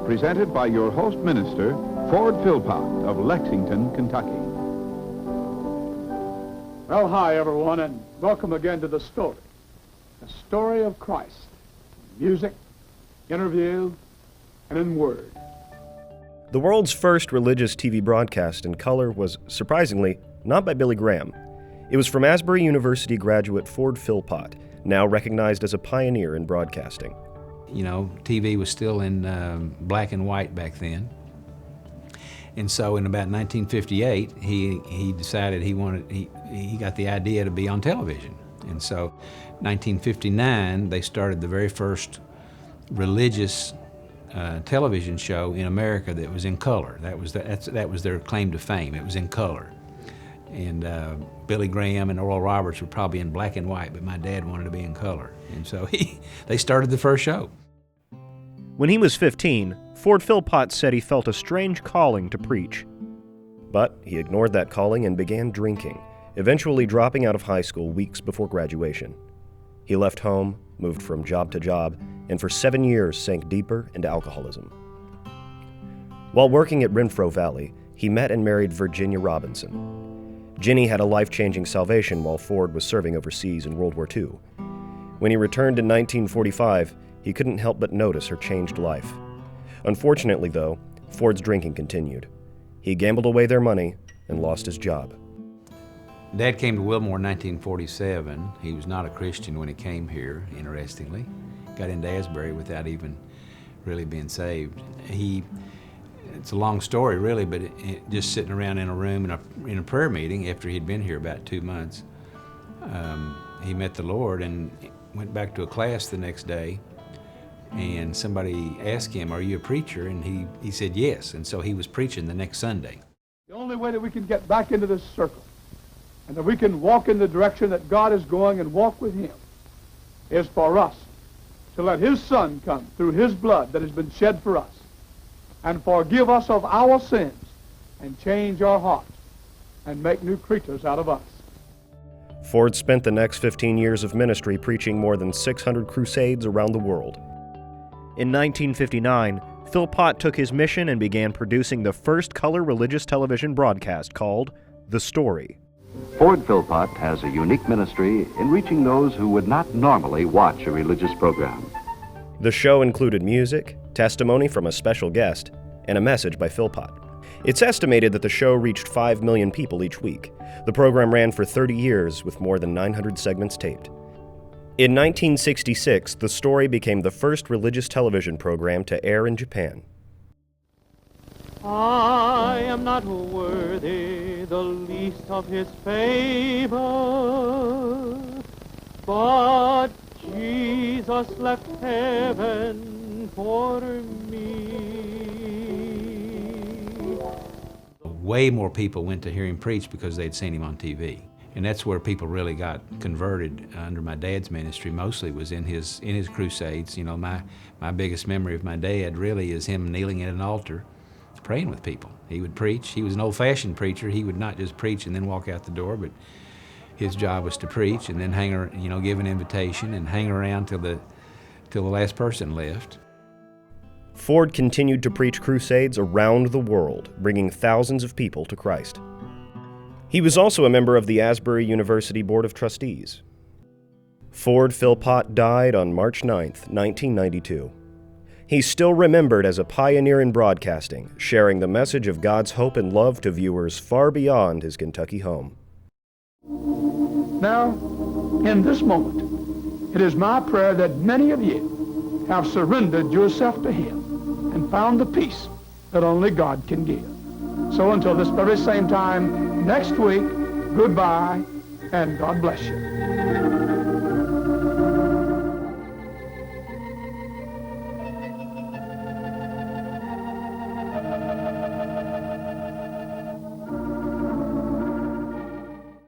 presented by your host minister, Ford Philpot of Lexington, Kentucky. Well, hi, everyone, and welcome again to The story of Christ. Music, interview, and in word. The world's first religious TV broadcast in color was, surprisingly, not by Billy Graham. It was from Asbury University graduate Ford Philpot, now recognized as a pioneer in broadcasting. You know, TV was still in black and white back then. And so in about 1958, he decided he got the idea to be on television. And so 1959, they started the very first religious television show in America that was in color. That was their claim to fame. It was in color. And Billy Graham and Oral Roberts were probably in black and white, but my dad wanted to be in color. And so they started the first show. When he was 15, Ford Philpot said he felt a strange calling to preach. But he ignored that calling and began drinking, eventually dropping out of high school weeks before graduation. He left home, moved from job to job, and for 7 years sank deeper into alcoholism. While working at Renfro Valley, he met and married Virginia Robinson. Ginny had a life-changing salvation while Ford was serving overseas in World War II. When he returned in 1945, he couldn't help but notice her changed life. Unfortunately, though, Ford's drinking continued. He gambled away their money and lost his job. Dad came to Wilmore in 1947. He was not a Christian when he came here, interestingly. Got into Asbury without even really being saved. It's a long story, really, but just sitting around in a room in a prayer meeting after he'd been here about 2 months, he met the Lord and went back to a class the next day, and somebody asked him, "Are you a preacher?" And he said yes, and so he was preaching the next Sunday. The only way that we can get back into this circle and that we can walk in the direction that God is going and walk with Him is for us to let His Son come through His blood that has been shed for us and forgive us of our sins and change our hearts and make new creatures out of us. Ford spent the next 15 years of ministry preaching more than 600 crusades around the world. In 1959, Philpot took his mission and began producing the first color religious television broadcast called The Story. Ford Philpot has a unique ministry in reaching those who would not normally watch a religious program. The show included music, testimony from a special guest, and a message by Philpot. It's estimated that the show reached 5 million people each week. The program ran for 30 years with more than 900 segments taped. In 1966, The Story became the first religious television program to air in Japan. I am not worthy the least of His favor, but Jesus left heaven for me. Way more people went to hear him preach because they'd seen him on TV. And that's where people really got converted under my dad's ministry, mostly was in his crusades. You know, my biggest memory of my dad really is him kneeling at an altar, praying with people. He would preach. He was an old-fashioned preacher. He would not just preach and then walk out the door, but his job was to preach and then give an invitation and hang around till the last person left. Ford continued to preach crusades around the world, bringing thousands of people to Christ. He was also a member of the Asbury University Board of Trustees. Ford Philpot died on March 9, 1992. He's still remembered as a pioneer in broadcasting, sharing the message of God's hope and love to viewers far beyond his Kentucky home. Now, in this moment, it is my prayer that many of you have surrendered yourself to Him and found the peace that only God can give. So until this very same time next week, goodbye and God bless you.